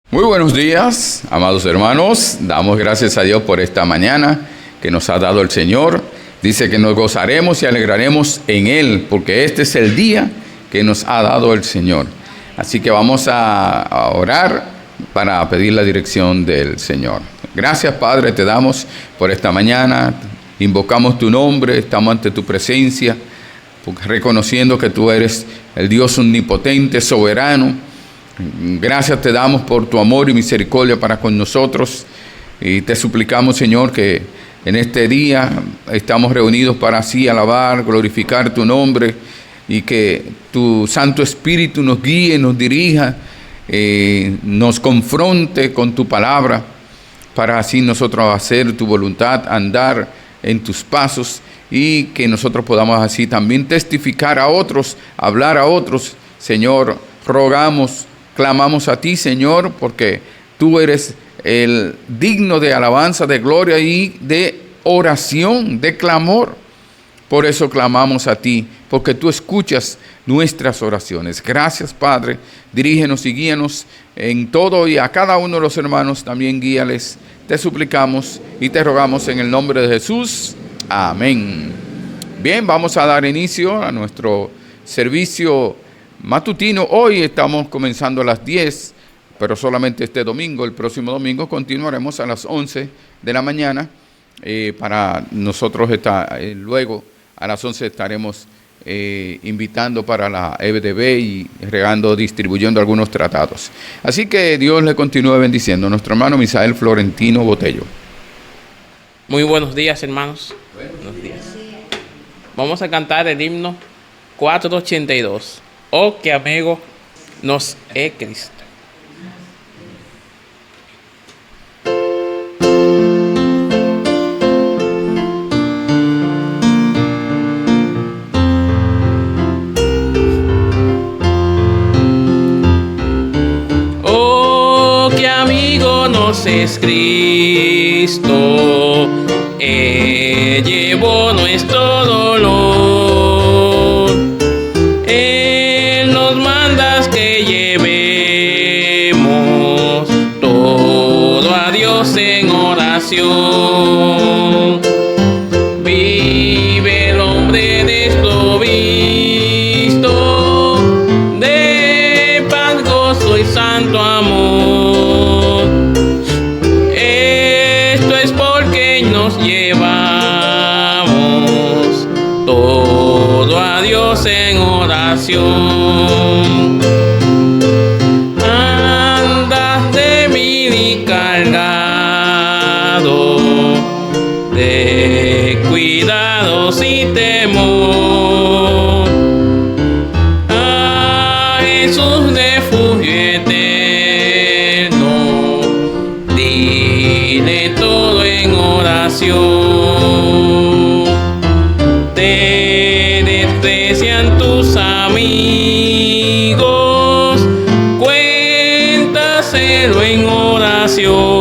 Muy buenos días, amados hermanos. Damos gracias a Dios por esta mañana que nos ha dado el Señor. Dice que nos gozaremos y alegraremos en Él, porque este es el día que nos ha dado el Señor. Así que vamos a orar para pedir la dirección del Señor. Gracias, Padre, te damos por esta mañana. Invocamos tu nombre, estamos ante tu presencia, reconociendo que tú eres el Dios omnipotente, soberano. Gracias te damos por tu amor y misericordia para con nosotros, y te suplicamos, Señor, que en este día estamos reunidos para así alabar, glorificar tu nombre, y que tu Santo Espíritu nos guíe, nos dirija, nos confronte con tu palabra, para así nosotros hacer tu voluntad, andar en tus pasos, y que nosotros podamos así también testificar a otros, hablar a otros. Señor, rogamos, clamamos a ti, Señor, porque tú eres el digno de alabanza, de gloria y de oración, de clamor. Por eso clamamos a ti, porque tú escuchas nuestras oraciones. Gracias, Padre. Dirígenos y guíanos en todo, y a cada uno de los hermanos también guíales. Te suplicamos y te rogamos en el nombre de Jesús. Amén. Bien, vamos a dar inicio a nuestro servicio matutino. Hoy estamos comenzando a las 10, pero solamente este domingo. El próximo domingo continuaremos a las 11 de la mañana. Para nosotros luego a las 11 estaremos invitando para la EBDB y distribuyendo algunos tratados. Así que Dios le continúe bendiciendo. Nuestro hermano Misael Florentino Botello. Muy buenos días, hermanos. Buenos días. Vamos a cantar el himno 482. Oh, qué amigo nos es Cristo. Oh, qué amigo nos es Cristo. Él llevó nuestro dolor. Vive el hombre desprovisto de paz, gozo y santo amor. Esto es porque nos llevamos todo a Dios en oración. Andas de mí cargado de cuidados y temor, a Jesús refugio eterno, dile todo en oración. Te desprecian tus amigos, cuéntaselo en oración.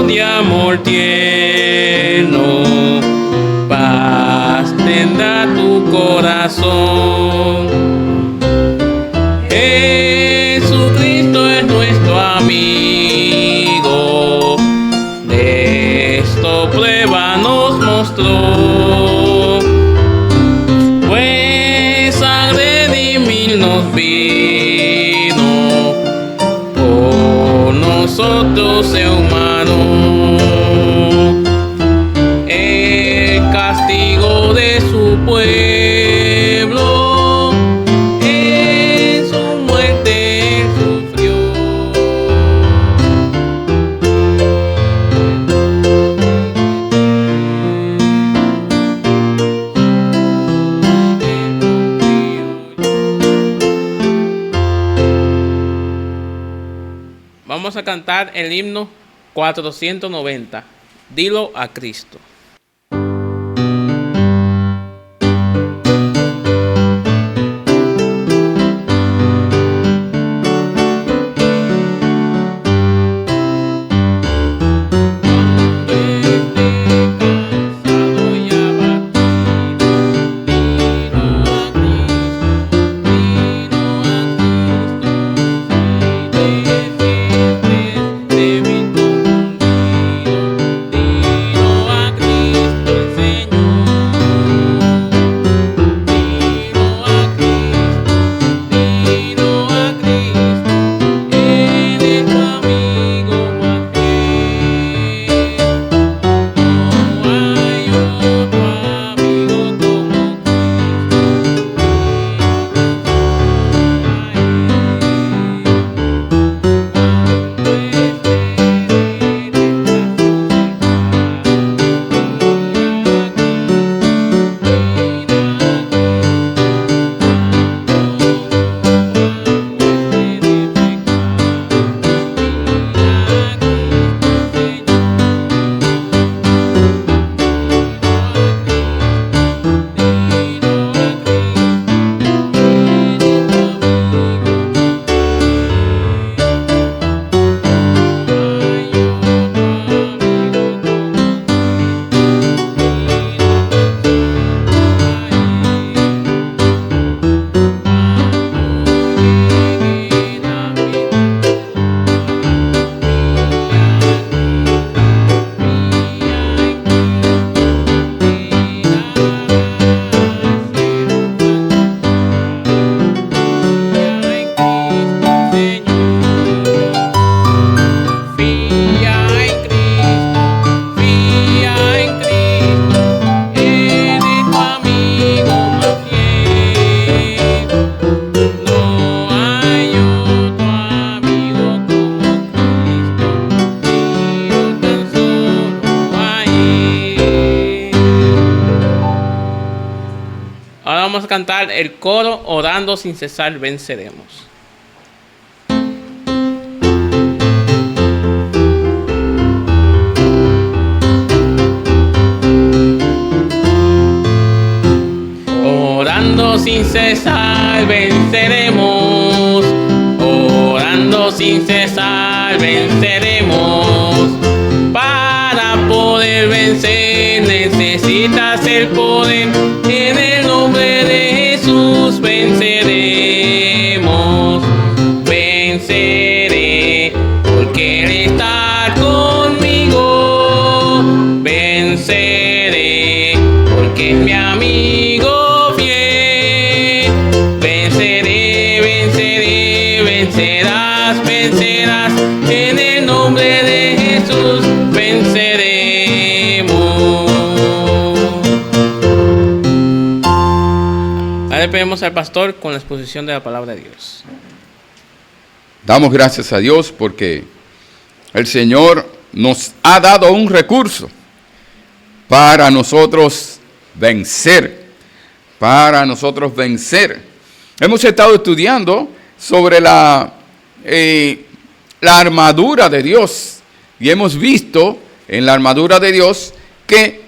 De amor tierno, paz tendrá tu corazón. Jesucristo es nuestro amigo, de esto prueba nos mostró, pues a redimirnos vino, por nosotros se humano. El castigo de su pueblo, en su muerte él sufrió. Vamos a cantar el himno 490. Dilo a Cristo. vamos a cantar el coro Orando sin cesar venceremos. Orando sin cesar venceremos. Orando sin cesar venceremos. Para poder vencer necesitas el poder. En el nombre de Jesús venceremos. Venceré porque Él está conmigo. Venceré porque es mi amigo fiel. Venceré, venceré, vencerás, vencerás. En el nombre de Jesús venceremos. Ahora pedimos al pastor con la exposición de la palabra de Dios. Damos gracias a Dios porque el Señor nos ha dado un recurso para nosotros vencer. Para nosotros vencer. Hemos estado estudiando sobre la armadura de Dios. Y hemos visto en la armadura de Dios que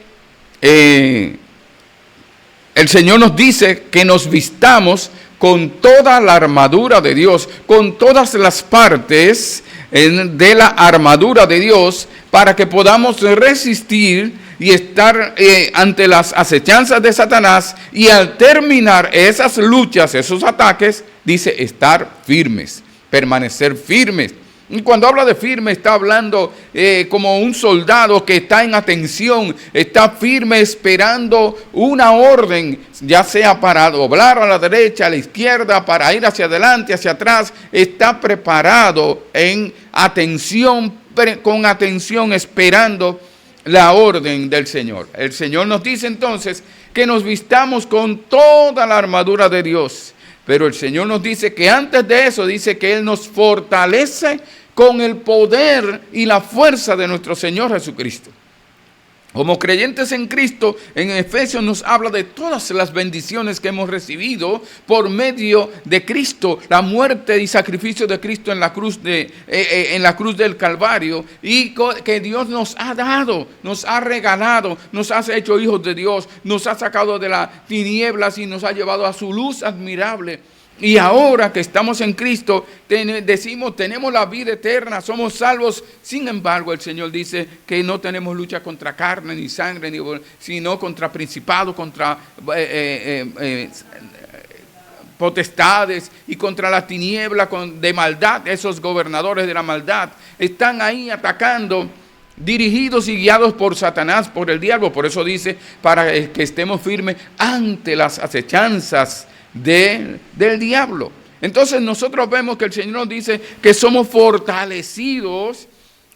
el Señor nos dice que nos vistamos con toda la armadura de Dios, con todas las partes de la armadura de Dios, para que podamos resistir y estar ante las acechanzas de Satanás, y al terminar esas luchas, esos ataques, dice estar firmes, permanecer firmes. Y cuando habla de firme, está hablando como un soldado que está en atención, está firme esperando una orden, ya sea para doblar a la derecha, a la izquierda, para ir hacia adelante, hacia atrás. Está preparado en atención, con atención, esperando la orden del Señor. El Señor nos dice entonces que nos vistamos con toda la armadura de Dios. Pero el Señor nos dice que antes de eso, dice que Él nos fortalece con el poder y la fuerza de nuestro Señor Jesucristo. Como creyentes en Cristo, en Efesios nos habla de todas las bendiciones que hemos recibido por medio de Cristo, la muerte y sacrificio de Cristo en la cruz del Calvario, y que Dios nos ha dado, nos ha regalado, nos ha hecho hijos de Dios, nos ha sacado de las tinieblas y nos ha llevado a su luz admirable. Y ahora que estamos en Cristo, decimos, tenemos la vida eterna, somos salvos. Sin embargo, el Señor dice que no tenemos lucha contra carne ni sangre, sino contra principados, contra potestades y contra la tiniebla de maldad. Esos gobernadores de la maldad están ahí atacando, dirigidos y guiados por Satanás, por el diablo. Por eso dice, para que estemos firmes ante las acechanzas del diablo. Entonces nosotros vemos que el Señor nos dice que somos fortalecidos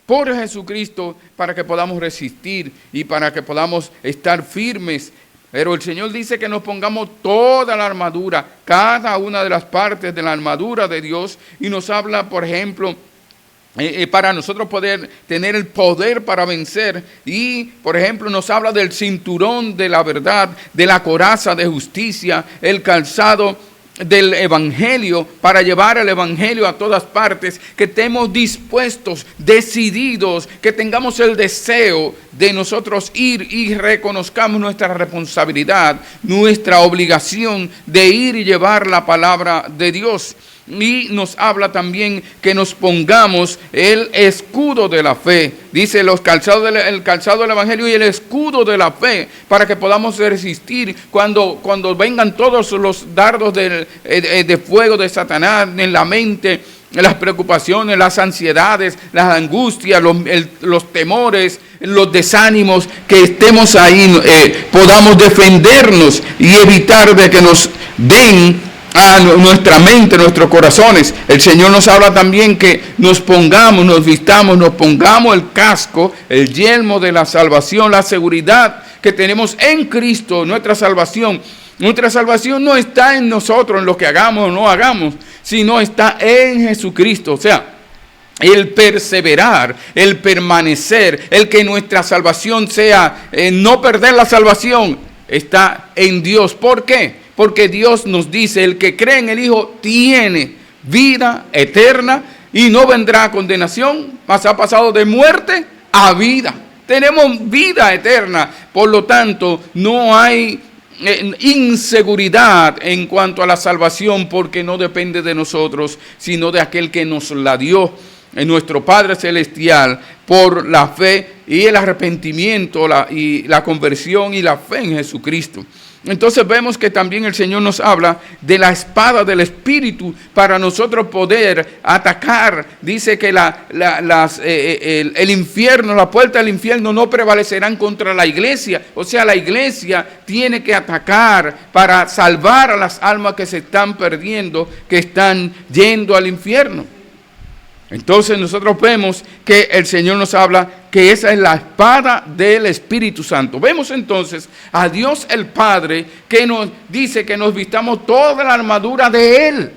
por Jesucristo para que podamos resistir y para que podamos estar firmes. Pero el Señor dice que nos pongamos toda la armadura, cada una de las partes de la armadura de Dios, y nos habla, por ejemplo, para nosotros poder tener el poder para vencer. Y por ejemplo nos habla del cinturón de la verdad, de la coraza de justicia, el calzado del evangelio, para llevar el evangelio a todas partes, que estemos dispuestos, decididos, que tengamos el deseo de nosotros ir y reconozcamos nuestra responsabilidad, nuestra obligación de ir y llevar la palabra de Dios. Y nos habla también que nos pongamos el escudo de la fe. Dice el calzado del evangelio y el escudo de la fe, para que podamos resistir cuando vengan todos los dardos de fuego de Satanás en la mente, las preocupaciones, las ansiedades, las angustias, los temores, los desánimos, que estemos ahí, podamos defendernos y evitar de que nos den a nuestra mente, nuestros corazones. El Señor nos habla también que nos pongamos, nos vistamos, nos pongamos el casco, el yelmo de la salvación, la seguridad que tenemos en Cristo, nuestra salvación. Nuestra salvación no está en nosotros, en lo que hagamos o no hagamos, sino está en Jesucristo. O sea, el perseverar, el permanecer, el que nuestra salvación sea, no perder la salvación, está en Dios. ¿Por qué? Porque Dios nos dice, el que cree en el Hijo tiene vida eterna y no vendrá a condenación, mas ha pasado de muerte a vida. Tenemos vida eterna, por lo tanto, no hay inseguridad en cuanto a la salvación, porque no depende de nosotros, sino de aquel que nos la dio, en nuestro Padre Celestial, por la fe y el arrepentimiento, y la conversión y la fe en Jesucristo. Entonces vemos que también el Señor nos habla de la espada del Espíritu para nosotros poder atacar. Dice que el infierno, la puerta del infierno no prevalecerán contra la iglesia. O sea, la iglesia tiene que atacar para salvar a las almas que se están perdiendo, que están yendo al infierno. Entonces nosotros vemos que el Señor nos habla que esa es la espada del Espíritu Santo. Vemos entonces a Dios el Padre que nos dice que nos vistamos toda la armadura de Él.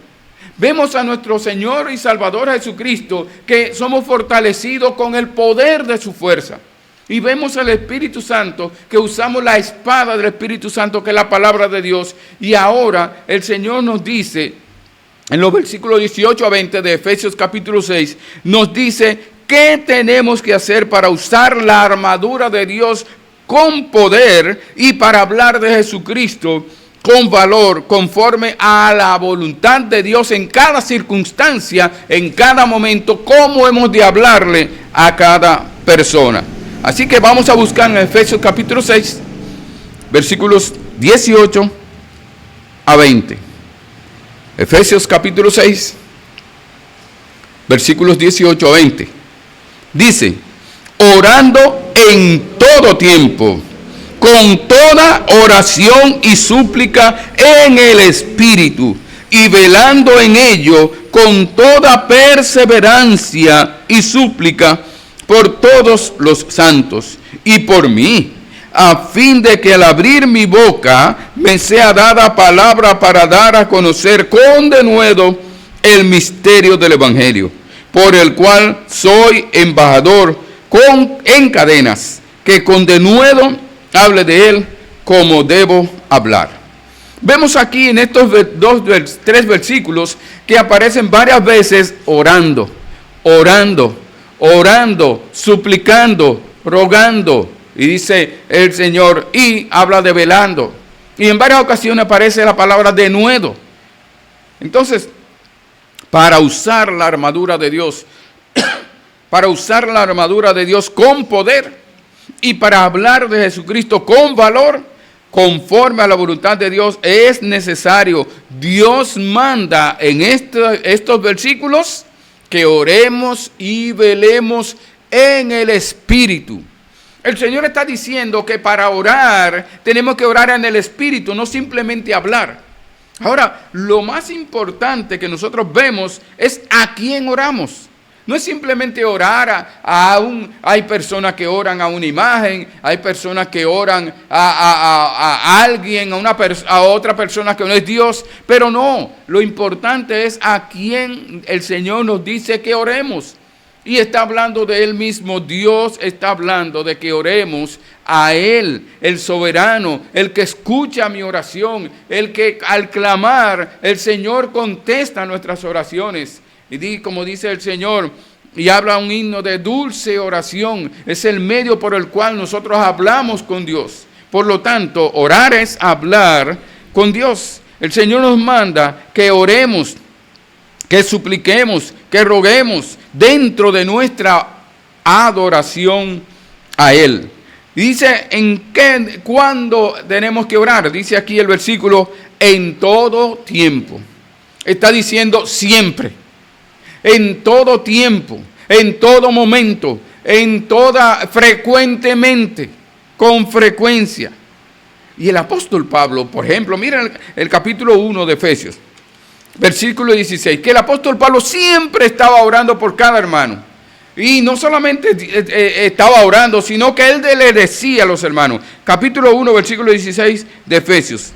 Vemos a nuestro Señor y Salvador Jesucristo que somos fortalecidos con el poder de su fuerza. Y vemos al Espíritu Santo que usamos la espada del Espíritu Santo, que es la palabra de Dios. Y ahora el Señor nos dice, en los versículos 18 a 20 de Efesios capítulo 6, nos dice qué tenemos que hacer para usar la armadura de Dios con poder y para hablar de Jesucristo con valor, conforme a la voluntad de Dios en cada circunstancia, en cada momento, cómo hemos de hablarle a cada persona. Así que vamos a buscar en Efesios capítulo 6, versículos 18 a 20. Efesios capítulo 6, versículos 18 a 20. Dice, orando en todo tiempo, con toda oración y súplica en el Espíritu, y velando en ello con toda perseverancia y súplica por todos los santos y por mí, a fin de que al abrir mi boca me sea dada palabra para dar a conocer con denuedo el misterio del Evangelio, por el cual soy embajador en cadenas, que con denuedo hable de él como debo hablar. Vemos aquí en estos tres versículos que aparecen varias veces orando, suplicando, rogando. Y dice el Señor, y habla de velando. Y en varias ocasiones aparece la palabra denuedo. Entonces, para usar la armadura de Dios, con poder, y para hablar de Jesucristo con valor, conforme a la voluntad de Dios, es necesario. Dios manda en estos versículos que oremos y velemos en el Espíritu. El Señor está diciendo que para orar tenemos que orar en el Espíritu, no simplemente hablar. Ahora, lo más importante que nosotros vemos es a quién oramos. No es simplemente orar hay personas que oran a una imagen, hay personas que oran a alguien, a otra persona que no es Dios, pero no, lo importante es a quién el Señor nos dice que oremos. Y está hablando de Él mismo. Dios está hablando de que oremos a Él, el soberano, el que escucha mi oración, el que al clamar el Señor contesta nuestras oraciones. Y como dice el Señor, y habla un himno de dulce oración, es el medio por el cual nosotros hablamos con Dios. Por lo tanto, orar es hablar con Dios. El Señor nos manda que oremos, que supliquemos, que roguemos dentro de nuestra adoración a Él. Dice, ¿cuándo tenemos que orar? Dice aquí el versículo, en todo tiempo. Está diciendo siempre, en todo tiempo, en todo momento, frecuentemente, con frecuencia. Y el apóstol Pablo, por ejemplo, miren el capítulo 1 de Efesios, versículo 16, que el apóstol Pablo siempre estaba orando por cada hermano. Y no solamente estaba orando, sino que él le decía a los hermanos. Capítulo 1, versículo 16 de Efesios.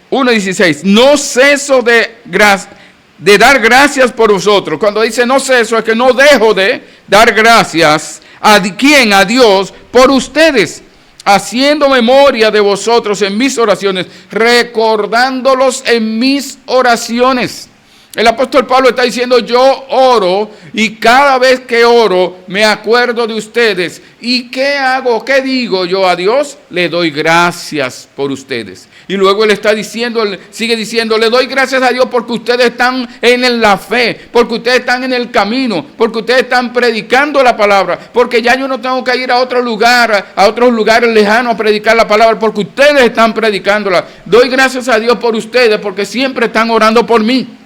1:16. No ceso de dar gracias por vosotros. Cuando dice no ceso, es que no dejo de dar gracias. ¿A quién? A Dios por ustedes. haciendo memoria de vosotros en mis oraciones, recordándolos en mis oraciones. El apóstol Pablo está diciendo, yo oro y cada vez que oro me acuerdo de ustedes. ¿Y qué hago? ¿Qué digo yo a Dios? Le doy gracias por ustedes. Y luego él está diciendo, sigue diciendo, le doy gracias a Dios porque ustedes están en la fe, porque ustedes están en el camino, porque ustedes están predicando la palabra, porque ya yo no tengo que ir a otros lugares lejanos a predicar la palabra, porque ustedes están predicándola. Doy gracias a Dios por ustedes porque siempre están orando por mí.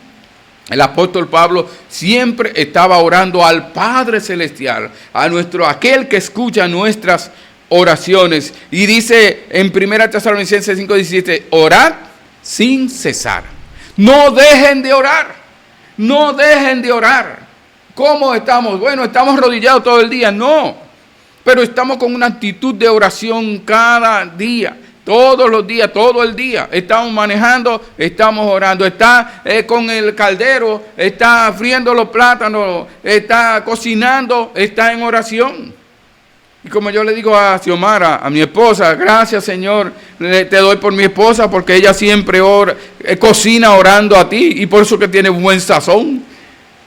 El apóstol Pablo siempre estaba orando al Padre Celestial, aquel que escucha nuestras oraciones. Y dice en 1 Tesalonicenses 5:17, orad sin cesar. No dejen de orar, no dejen de orar. ¿Cómo estamos? Bueno, estamos arrodillados todo el día, no. Pero estamos con una actitud de oración cada día. Todos los días, todo el día, estamos manejando, estamos orando. Está con el caldero, está friendo los plátanos, está cocinando, está en oración. Y como yo le digo a Xiomara, a mi esposa, gracias Señor, te doy por mi esposa porque ella siempre cocina orando a ti y por eso que tiene buen sazón.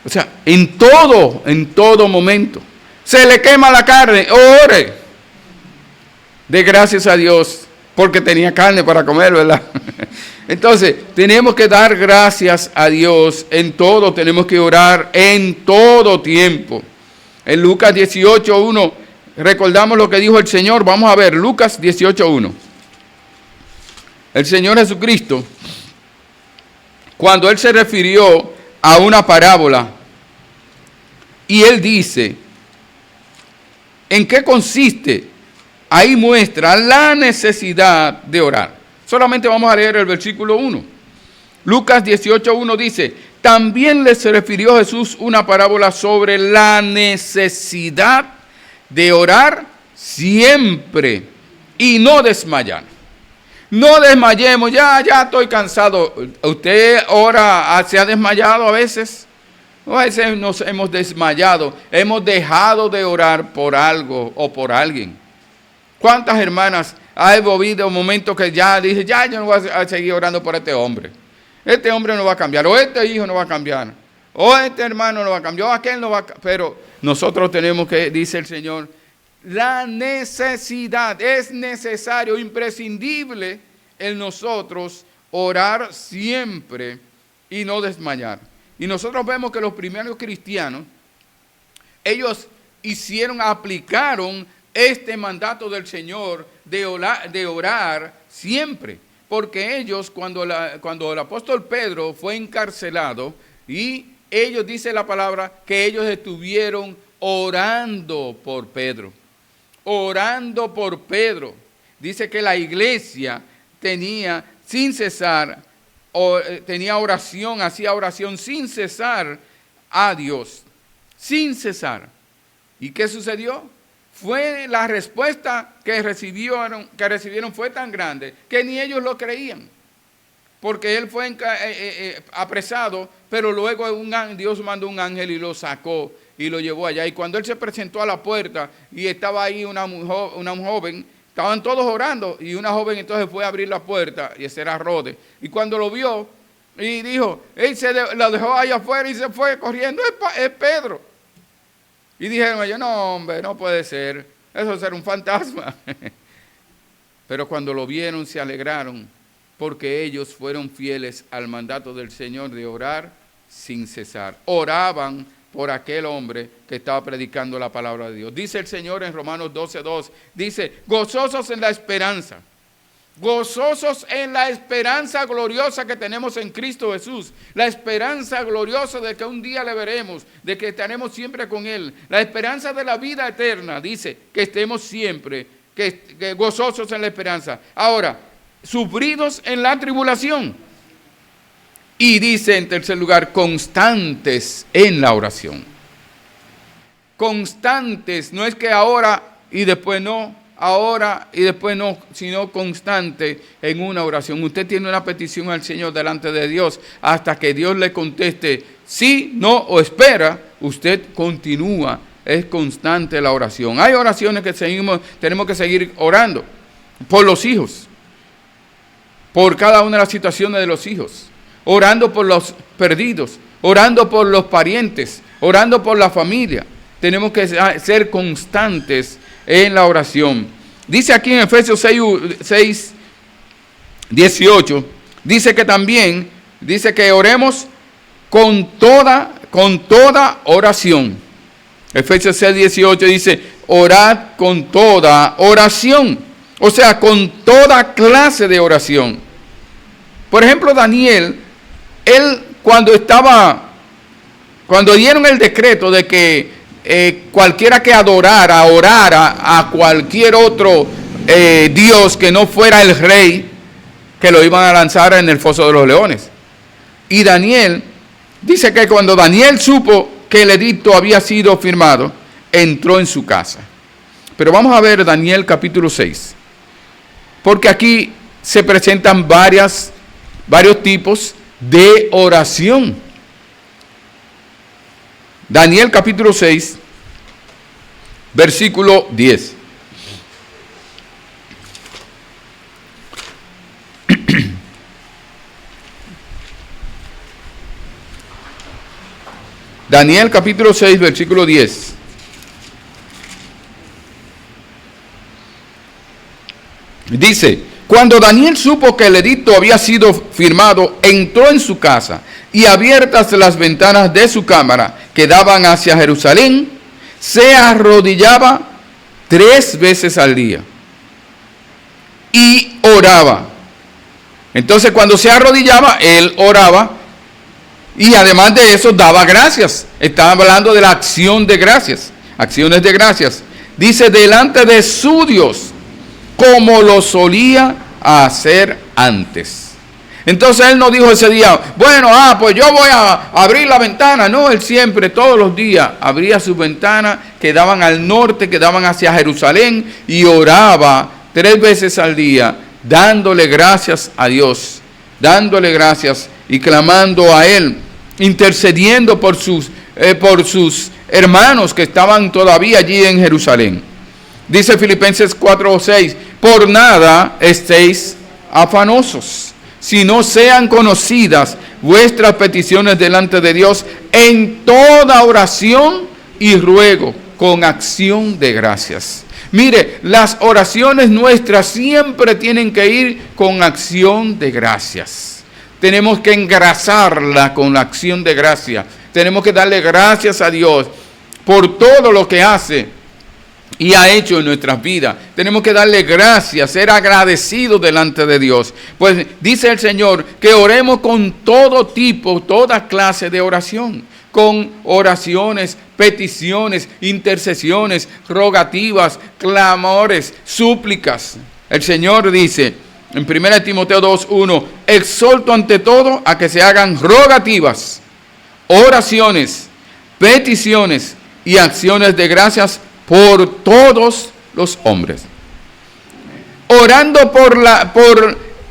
O sea, en todo momento. Se le quema la carne, ore. De gracias a Dios. Porque tenía carne para comer, ¿verdad? Entonces, tenemos que dar gracias a Dios en todo. Tenemos que orar en todo tiempo. En Lucas 18:1, recordamos lo que dijo el Señor. Vamos a ver, Lucas 18:1. El Señor Jesucristo, cuando Él se refirió a una parábola, y Él dice, ¿en qué consiste? Ahí muestra la necesidad de orar. Solamente vamos a leer el versículo 1. Lucas 18:1 dice, también les refirió Jesús una parábola sobre la necesidad de orar siempre y no desmayar. No desmayemos, ya estoy cansado. ¿Usted ora, se ha desmayado a veces? A veces nos hemos desmayado, hemos dejado de orar por algo o por alguien. ¿Cuántas hermanas ha habido momentos que ya dije, yo no voy a seguir orando por este hombre? Este hombre no va a cambiar, o este hijo no va a cambiar, o este hermano no va a cambiar, o aquel no va a cambiar. Pero nosotros tenemos que, dice el Señor, la necesidad, es necesario, imprescindible en nosotros orar siempre y no desmayar. Y nosotros vemos que los primeros cristianos, ellos aplicaron este mandato del Señor de orar siempre, porque ellos cuando el apóstol Pedro fue encarcelado y ellos, dice la palabra, que ellos estuvieron orando por Pedro, dice que la iglesia tenía sin cesar, tenía oración, hacía oración sin cesar a Dios, sin cesar. ¿Y qué sucedió? Fue la respuesta que recibieron fue tan grande que ni ellos lo creían. Porque él fue apresado, pero luego Dios mandó un ángel y lo sacó y lo llevó allá. Y cuando él se presentó a la puerta y estaba ahí una joven, estaban todos orando y una joven entonces fue a abrir la puerta y ese era Rode. Y cuando lo vio y dijo, él lo dejó allá afuera y se fue corriendo, es Pedro. Y dijeron ellos, no hombre, no puede ser, eso es ser un fantasma. Pero cuando lo vieron se alegraron porque ellos fueron fieles al mandato del Señor de orar sin cesar. Oraban por aquel hombre que estaba predicando la palabra de Dios. Dice el Señor en Romanos 12:2, dice, gozosos en la esperanza. Gozosos en la esperanza gloriosa que tenemos en Cristo Jesús. La esperanza gloriosa de que un día le veremos, de que estaremos siempre con Él. La esperanza de la vida eterna, dice, que estemos siempre que gozosos en la esperanza. Ahora, sufridos en la tribulación. Y dice en tercer lugar, constantes en la oración. Constantes, no es que ahora y después no. Ahora y después no, sino constante en una oración. Usted tiene una petición al Señor delante de Dios hasta que Dios le conteste sí, no o espera. Usted continúa, es constante la oración. Hay oraciones que tenemos que seguir orando. por los hijos, por cada una de las situaciones de los hijos, orando por los perdidos, orando por los parientes, orando por la familia. Tenemos que ser constantes en la oración. Dice aquí en Efesios 6, 18, dice que también, dice que oremos con toda oración. Efesios 6, 18 dice, orad con toda oración. O sea, con toda clase de oración. Por ejemplo, Daniel, él cuando dieron el decreto de que cualquiera que orara a cualquier otro Dios que no fuera el rey, que lo iban a lanzar en el foso de los leones. Y Daniel, dice que cuando Daniel supo que el edicto había sido firmado, entró en su casa. Pero vamos a ver Daniel capítulo 6. Porque aquí se presentan varios tipos de oración. Daniel capítulo 6, versículo 10. Daniel capítulo 6, versículo 10. Dice, cuando Daniel supo que el edicto había sido firmado, entró en su casa y abiertas las ventanas de su cámara que daban hacia Jerusalén, se arrodillaba 3 veces al día y oraba. Entonces cuando se arrodillaba, él oraba. Y además de eso, daba gracias. Estaba hablando de la acción de gracias. Acciones de gracias. Dice, delante de su Dios, como lo solía hacer antes. Entonces él no dijo ese día, bueno, pues yo voy a abrir la ventana. No, él siempre, todos los días, abría sus ventanas que daban al norte, que daban hacia Jerusalén, y oraba 3 veces al día, dándole gracias a Dios, dándole gracias y clamando a él, intercediendo por sus hermanos que estaban todavía allí en Jerusalén. Dice Filipenses 4:6, por nada estéis afanosos, sino sean conocidas vuestras peticiones delante de Dios en toda oración y ruego con acción de gracias. Mire, las oraciones nuestras siempre tienen que ir con acción de gracias. Tenemos que engrasarla con la acción de gracia. Tenemos que darle gracias a Dios por todo lo que hace y ha hecho en nuestras vidas. Tenemos que darle gracias, ser agradecidos delante de Dios. Pues dice el Señor que oremos con todo tipo, toda clase de oración. Con oraciones, peticiones, intercesiones, rogativas, clamores, súplicas. El Señor dice en 1 Timoteo 2:1, exhorto ante todo a que se hagan rogativas, oraciones, peticiones y acciones de gracias por todos los hombres. Orando por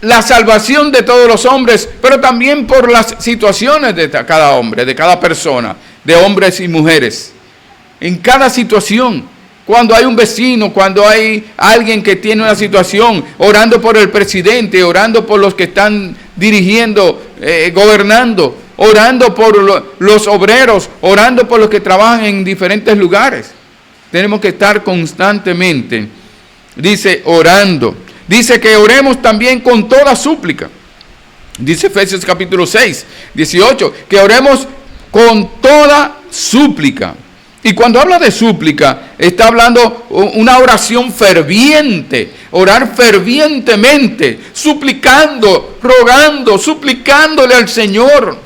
la salvación de todos los hombres, pero también por las situaciones de cada hombre, de cada persona, de hombres y mujeres. En cada situación. Cuando hay un vecino, cuando hay alguien que tiene una situación, orando por el presidente, orando por los que están dirigiendo, gobernando, orando por los obreros, orando por los que trabajan en diferentes lugares. Tenemos que estar constantemente, dice, orando. Dice que oremos también con toda súplica. Dice Efesios capítulo 6, 18, que oremos con toda súplica. Y cuando habla de súplica, está hablando una oración ferviente, orar fervientemente, suplicando, rogando, suplicándole al Señor.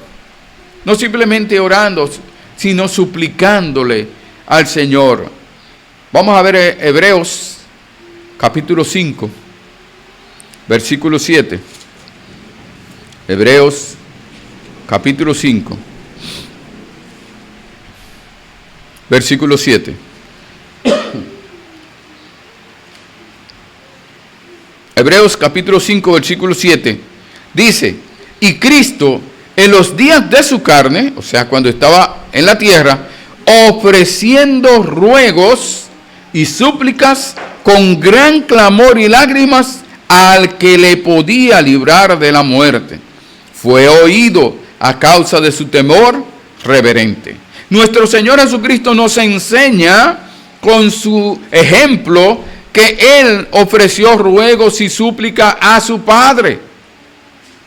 No simplemente orando, sino suplicándole al Señor. Vamos a ver Hebreos capítulo 5, versículo 7. Hebreos capítulo 5. Versículo 7. Hebreos capítulo 5, versículo 7. Dice, y Cristo en los días de su carne, o sea, cuando estaba en la tierra, ofreciendo ruegos y súplicas con gran clamor y lágrimas al que le podía librar de la muerte. Fue oído a causa de su temor reverente. Nuestro Señor Jesucristo nos enseña con su ejemplo que Él ofreció ruegos y súplica a su Padre.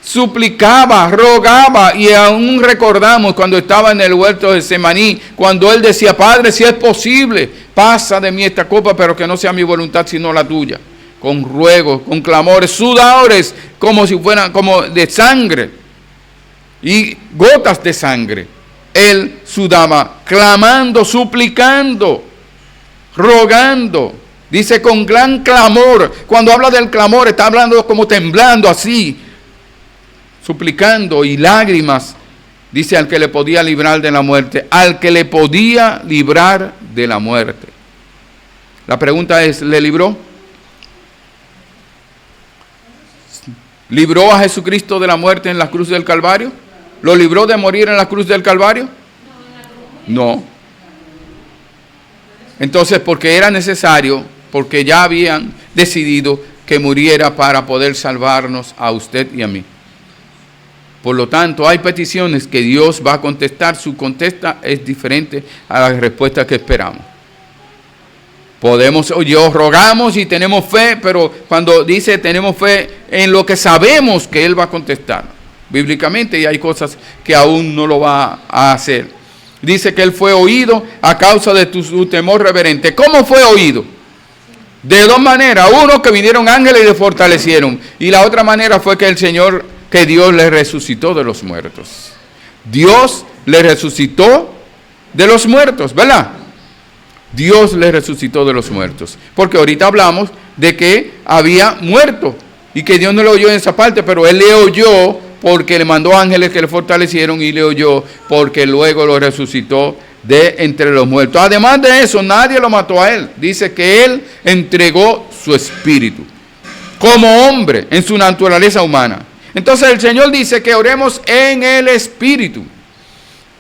Suplicaba, rogaba, y aún recordamos cuando estaba en el huerto de Semaní, cuando Él decía: Padre, si es posible, pasa de mí esta copa, pero que no sea mi voluntad sino la tuya. Con ruegos, con clamores, sudores, como si fueran como de sangre y gotas de sangre. Él sudaba, clamando, suplicando, rogando. Dice con gran clamor. Cuando habla del clamor, está hablando como temblando así, suplicando, y lágrimas. Dice al que le podía librar de la muerte. Al que le podía librar de la muerte. La pregunta es, ¿le libró? ¿Libró a Jesucristo de la muerte en la cruz del Calvario? ¿Lo libró de morir en la cruz del Calvario? No. Entonces, porque era necesario, porque ya habían decidido que muriera para poder salvarnos a usted y a mí. Por lo tanto, hay peticiones que Dios va a contestar. Su contesta es diferente a la respuesta que esperamos. Rogamos y tenemos fe, pero cuando dice tenemos fe en lo que sabemos que Él va a contestar bíblicamente, y hay cosas que aún no lo va a hacer. Dice que Él fue oído a causa de su temor reverente. ¿Cómo fue oído? De dos maneras. Uno, que vinieron ángeles y le fortalecieron. Y la otra manera fue que Dios le resucitó de los muertos. Dios le resucitó de los muertos, ¿verdad? Dios le resucitó de los muertos. Porque ahorita hablamos de que había muerto y que Dios no le oyó en esa parte, pero Él le oyó porque le mandó ángeles que le fortalecieron, y le oyó porque luego lo resucitó de entre los muertos. Además de eso, nadie lo mató a Él. Dice que Él entregó su espíritu como hombre en su naturaleza humana. Entonces el Señor dice que oremos en el espíritu,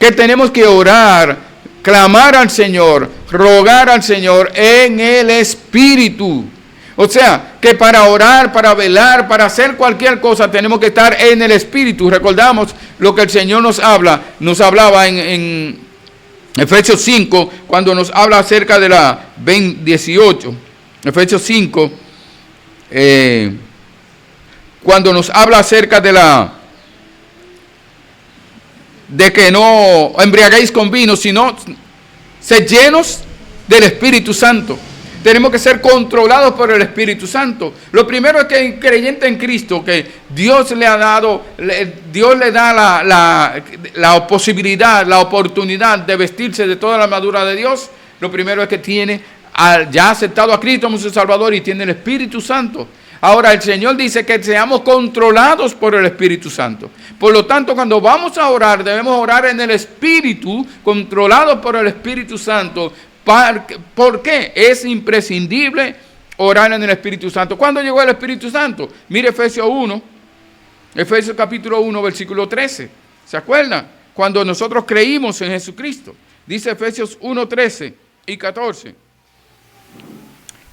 que tenemos que orar, clamar al Señor, rogar al Señor en el espíritu. O sea, que para orar, para velar, para hacer cualquier cosa, tenemos que estar en el espíritu. Recordamos lo que el Señor nos hablaba en Efesios 5, cuando nos habla acerca de la 18. Efesios 5, cuando nos habla acerca de que no embriaguéis con vino, sino sed llenos del Espíritu Santo. Tenemos que ser controlados por el Espíritu Santo. Lo primero es que el creyente en Cristo, que Dios le ha dado, Dios le da la posibilidad, la oportunidad de vestirse de toda la armadura de Dios. Lo primero es que tiene ya aceptado a Cristo como su Salvador y tiene el Espíritu Santo. Ahora el Señor dice que seamos controlados por el Espíritu Santo. Por lo tanto, cuando vamos a orar, debemos orar en el Espíritu, controlados por el Espíritu Santo. ¿Por qué? Es imprescindible orar en el Espíritu Santo. ¿Cuándo llegó el Espíritu Santo? Mire Efesios capítulo 1, versículo 13. ¿Se acuerdan? Cuando nosotros creímos en Jesucristo. Dice Efesios 1, 13 y 14.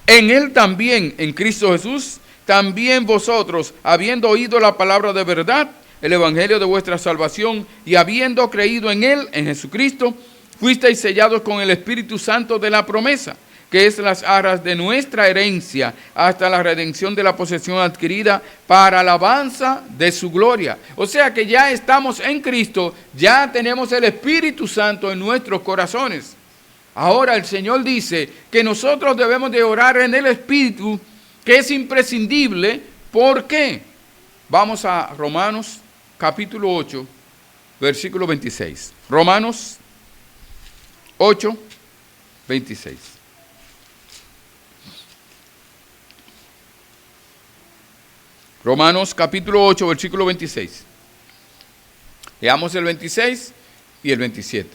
En Él también, en Cristo Jesús, también vosotros, habiendo oído la palabra de verdad, el evangelio de vuestra salvación, y habiendo creído en Él, en Jesucristo, fuisteis sellados con el Espíritu Santo de la promesa, que es las arras de nuestra herencia, hasta la redención de la posesión adquirida para alabanza de su gloria. O sea que ya estamos en Cristo, ya tenemos el Espíritu Santo en nuestros corazones. Ahora el Señor dice que nosotros debemos de orar en el Espíritu, que es imprescindible. ¿Por qué? Vamos a Romanos capítulo 8, versículo 26. Romanos 8, 26. Romanos capítulo 8, versículo 26. Leamos el 26 y el 27.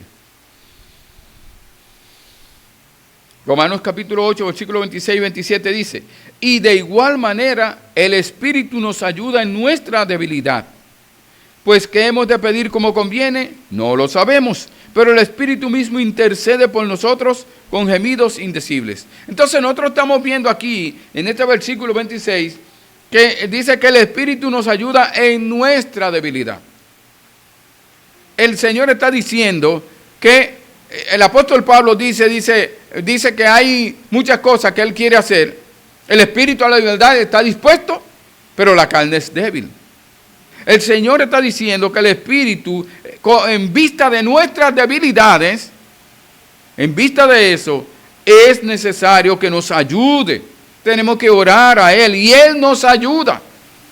Romanos capítulo 8, versículo 26 y 27 dice: y de igual manera el Espíritu nos ayuda en nuestra debilidad. Pues ¿qué hemos de pedir como conviene? No lo sabemos, pero el Espíritu mismo intercede por nosotros con gemidos indecibles. Entonces nosotros estamos viendo aquí, en este versículo 26, que dice que el Espíritu nos ayuda en nuestra debilidad. El Señor está diciendo que el apóstol Pablo dice que hay muchas cosas que Él quiere hacer. El Espíritu a la verdad está dispuesto, pero la carne es débil. El Señor está diciendo que el Espíritu, en vista de nuestras debilidades, en vista de eso, es necesario que nos ayude. Tenemos que orar a Él y Él nos ayuda.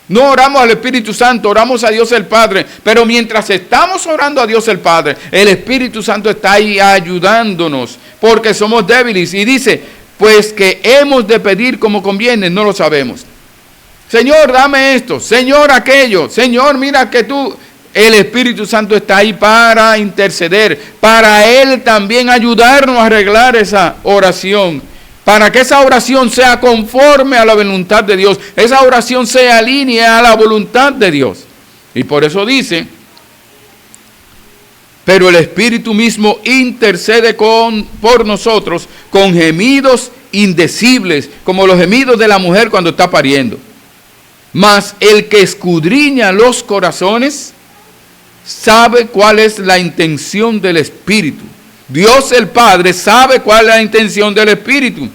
No oramos al Espíritu Santo, oramos a Dios el Padre. Pero mientras estamos orando a Dios el Padre, el Espíritu Santo está ahí ayudándonos, porque somos débiles. Y dice, pues que hemos de pedir como conviene, no lo sabemos. Señor, dame esto. Señor, aquello. Señor, mira que tú... El Espíritu Santo está ahí para interceder, para Él también ayudarnos a arreglar esa oración, para que esa oración sea conforme a la voluntad de Dios, esa oración se alinee a la voluntad de Dios. Y por eso dice, pero el Espíritu mismo intercede por nosotros con gemidos indecibles, como los gemidos de la mujer cuando está pariendo. Mas el que escudriña los corazones sabe cuál es la intención del Espíritu. Dios el Padre sabe cuál es la intención del Espíritu,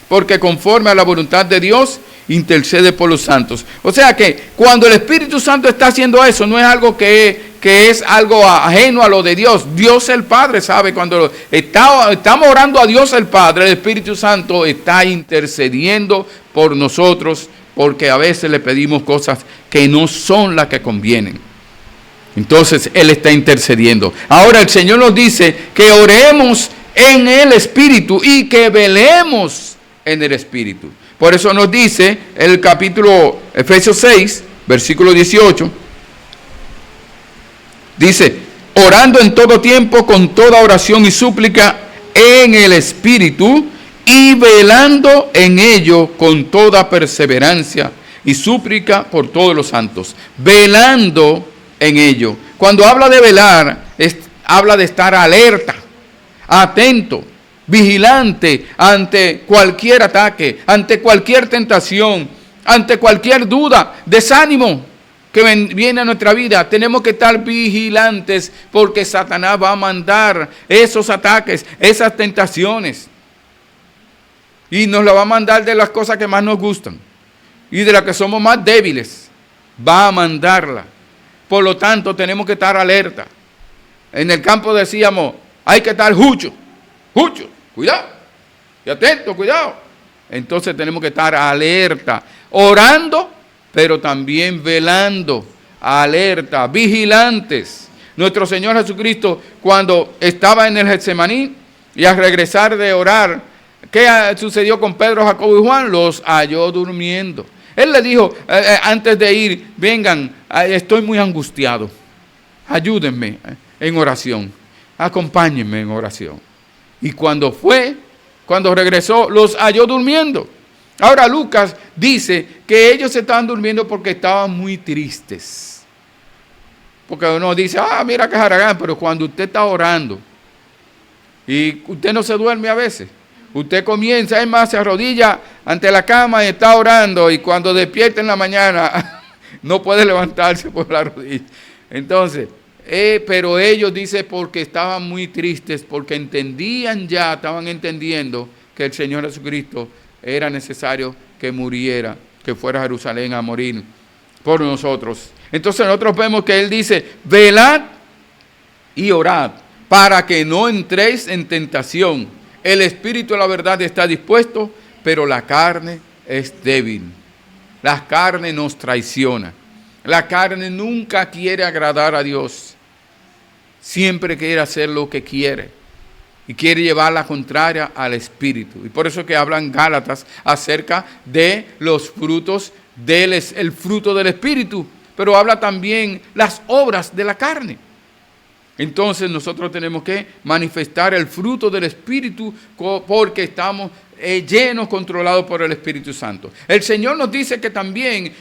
porque conforme a la voluntad de Dios intercede por los santos. O sea que cuando el Espíritu Santo está haciendo eso, no es algo que es algo ajeno a lo de Dios. Dios el Padre sabe cuando estamos orando a Dios el Padre, el Espíritu Santo está intercediendo por nosotros, porque a veces le pedimos cosas que no son las que convienen. Entonces Él está intercediendo. Ahora el Señor nos dice que oremos en el Espíritu y que velemos en el Espíritu. Por eso nos dice el capítulo Efesios 6, versículo 18. Dice, orando en todo tiempo con toda oración y súplica en el Espíritu y velando en ello con toda perseverancia y súplica por todos los santos. Velando en ello. Cuando habla de velar, habla de estar alerta, atento, vigilante ante cualquier ataque, ante cualquier tentación, ante cualquier duda, desánimo que viene a nuestra vida. Tenemos que estar vigilantes porque Satanás va a mandar esos ataques, esas tentaciones. Y nos lo va a mandar de las cosas que más nos gustan y de las que somos más débiles. Va a mandarla. Por lo tanto, tenemos que estar alerta. En el campo decíamos, hay que estar jucho, cuidado, y atento, cuidado. Entonces tenemos que estar alerta, orando, pero también velando, alerta, vigilantes. Nuestro Señor Jesucristo, cuando estaba en el Getsemaní y al regresar de orar, ¿qué sucedió con Pedro, Jacobo y Juan? Los halló durmiendo. Él le dijo, antes de ir, vengan, estoy muy angustiado, ayúdenme en oración, acompáñenme en oración. Y cuando regresó, los halló durmiendo. Ahora Lucas dice que ellos estaban durmiendo porque estaban muy tristes. Porque uno dice, mira que jaragán, pero cuando usted está orando, y usted no se duerme a veces, usted comienza, es más, se arrodilla ante la cama y está orando, y cuando despierta en la mañana no puede levantarse por la rodilla. Entonces, pero ellos dicen porque estaban muy tristes, porque estaban entendiendo que el Señor Jesucristo era necesario que muriera, que fuera a Jerusalén a morir por nosotros. Entonces nosotros vemos que Él dice, velad y orad para que no entréis en tentación. El espíritu de la verdad está dispuesto, pero la carne es débil. La carne nos traiciona. La carne nunca quiere agradar a Dios. Siempre quiere hacer lo que quiere. Y quiere llevar la contraria al espíritu. Y por eso que hablan Gálatas acerca de los frutos el fruto del espíritu. Pero habla también las obras de la carne. Entonces nosotros tenemos que manifestar el fruto del Espíritu porque estamos llenos, controlados por el Espíritu Santo. El Señor nos dice que también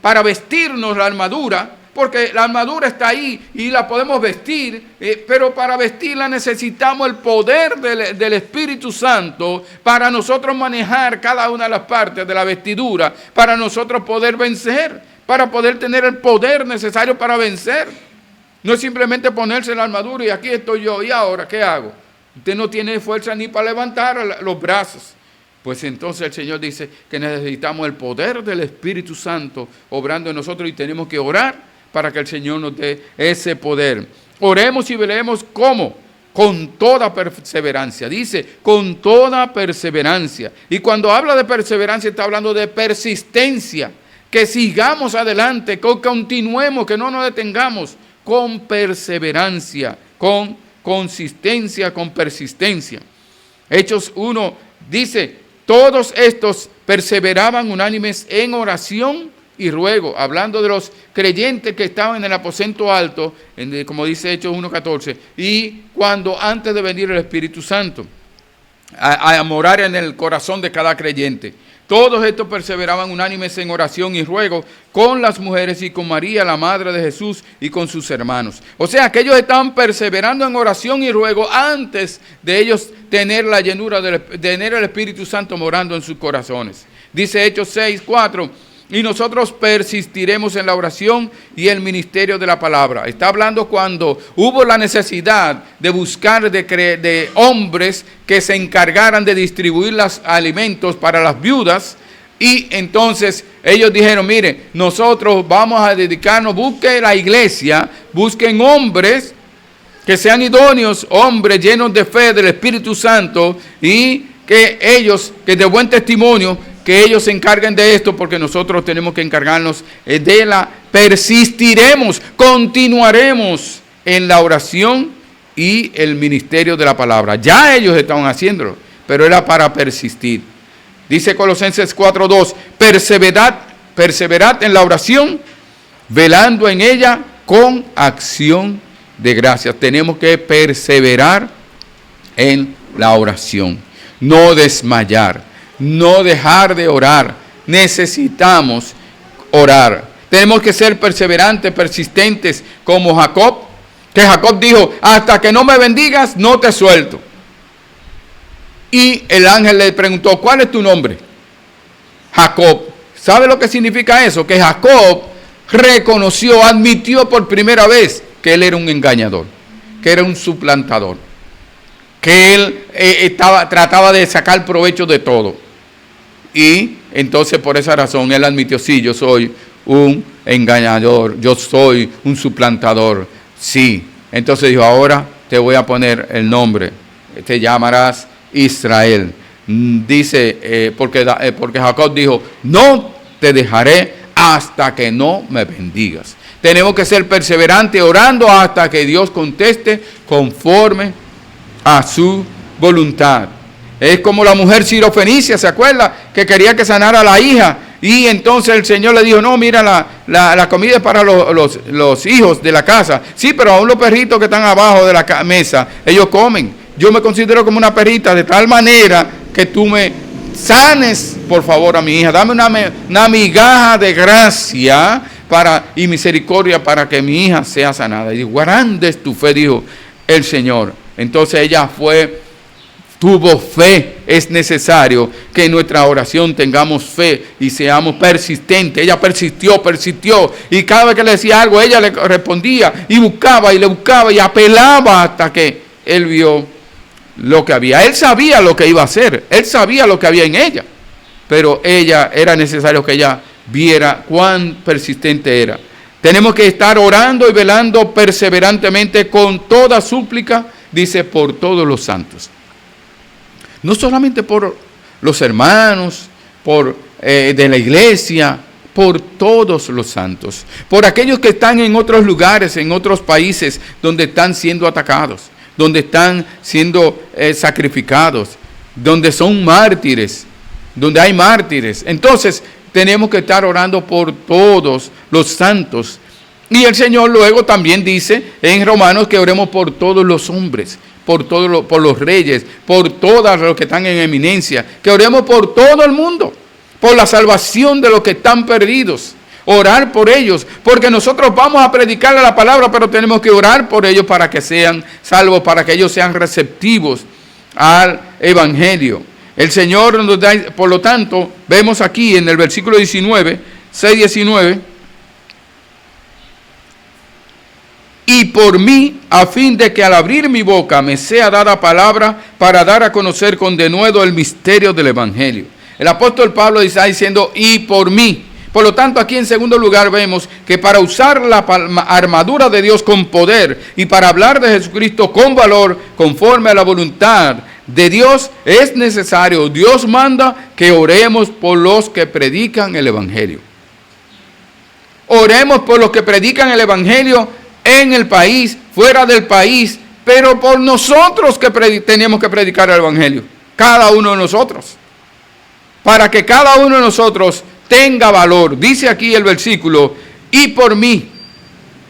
para vestirnos la armadura, porque la armadura está ahí y la podemos vestir, pero para vestirla necesitamos el poder del Espíritu Santo para nosotros manejar cada una de las partes de la vestidura, para nosotros poder vencer, para poder tener el poder necesario para vencer. No es simplemente ponerse la armadura y aquí estoy yo, ¿y ahora qué hago? Usted no tiene fuerza ni para levantar los brazos. Pues entonces el Señor dice que necesitamos el poder del Espíritu Santo obrando en nosotros y tenemos que orar para que el Señor nos dé ese poder. Oremos y veremos cómo. Con toda perseverancia. Dice, con toda perseverancia. Y cuando habla de perseverancia está hablando de persistencia. Que sigamos adelante, que continuemos, que no nos detengamos. Con perseverancia, con consistencia, con persistencia. Hechos 1 dice, todos estos perseveraban unánimes en oración y ruego, hablando de los creyentes que estaban en el aposento alto, como dice Hechos 1:14, y cuando antes de venir el Espíritu Santo, a morar en el corazón de cada creyente. Todos estos perseveraban unánimes en oración y ruego con las mujeres y con María, la madre de Jesús, y con sus hermanos. O sea, que ellos estaban perseverando en oración y ruego antes de ellos tener la llenura, de tener el Espíritu Santo morando en sus corazones. Dice Hechos 6:4, y nosotros persistiremos en la oración y el ministerio de la palabra. Está hablando cuando hubo la necesidad de buscar de hombres que se encargaran de distribuir los alimentos para las viudas. Y entonces ellos dijeron, mire, nosotros vamos a dedicarnos, busquen la iglesia, busquen hombres que sean idóneos, hombres llenos de fe del Espíritu Santo y que ellos, que de buen testimonio, que ellos se encarguen de esto, porque nosotros tenemos que encargarnos de persistiremos, continuaremos en la oración y el ministerio de la palabra. Ya ellos estaban haciéndolo, pero era para persistir. Dice Colosenses 4:2, perseverad en la oración, velando en ella con acción de gracias. Tenemos que perseverar en la oración, no desmayar. No dejar de orar. Necesitamos orar. Tenemos que ser perseverantes, persistentes, como Jacob. Que Jacob dijo, hasta que no me bendigas, no te suelto. Y el ángel le preguntó, ¿cuál es tu nombre? Jacob. ¿Sabe lo que significa eso? Que Jacob reconoció, admitió por primera vez que él era un engañador, que era un suplantador, que él trataba de sacar provecho de todo. Y entonces por esa razón él admitió, sí, yo soy un engañador, yo soy un suplantador, sí. Entonces dijo, ahora te voy a poner el nombre, te llamarás Israel. Dice, porque Jacob dijo, no te dejaré hasta que no me bendigas. Tenemos que ser perseverantes orando hasta que Dios conteste conforme a su voluntad. Es como la mujer sirofenicia, ¿se acuerda? Que quería que sanara a la hija. Y entonces el Señor le dijo, no, mira, la comida es para los hijos de la casa. Sí, pero aún los perritos que están abajo de la mesa, ellos comen. Yo me considero como una perrita de tal manera que tú me sanes, por favor, a mi hija. Dame una migaja de gracia y misericordia para que mi hija sea sanada. Y dijo, grande es tu fe, dijo el Señor. Entonces ella tuvo fe. Es necesario que en nuestra oración tengamos fe y seamos persistentes. Ella persistió. Y cada vez que le decía algo, ella le respondía y buscaba y apelaba hasta que él vio lo que había. Él sabía lo que iba a hacer. Él sabía lo que había en ella. Pero era necesario que ella viera cuán persistente era. Tenemos que estar orando y velando perseverantemente con toda súplica, dice, por todos los santos. No solamente por los hermanos, de la iglesia, por todos los santos. Por aquellos que están en otros lugares, en otros países, donde están siendo atacados, donde están siendo sacrificados, donde son mártires, donde hay mártires. Entonces, tenemos que estar orando por todos los santos. Y el Señor luego también dice en Romanos que oremos por todos los hombres, por los reyes, por todos los que están en eminencia, que oremos por todo el mundo, por la salvación de los que están perdidos. Orar por ellos, porque nosotros vamos a predicarle la palabra, pero tenemos que orar por ellos para que sean salvos, para que ellos sean receptivos al evangelio. El Señor nos da, por lo tanto, vemos aquí en el versículo 19, 6:19, y por mí, a fin de que al abrir mi boca me sea dada palabra para dar a conocer con denuedo el misterio del evangelio. El apóstol Pablo está diciendo, y por mí. Por lo tanto, aquí en segundo lugar vemos que para usar la armadura de Dios con poder y para hablar de Jesucristo con valor, conforme a la voluntad de Dios, es necesario, Dios manda que oremos por los que predican el evangelio. Oremos por los que predican el evangelio en el país, fuera del país, pero por nosotros que tenemos que predicar el evangelio, cada uno de nosotros, para que cada uno de nosotros tenga valor. Dice aquí el versículo, y por mí,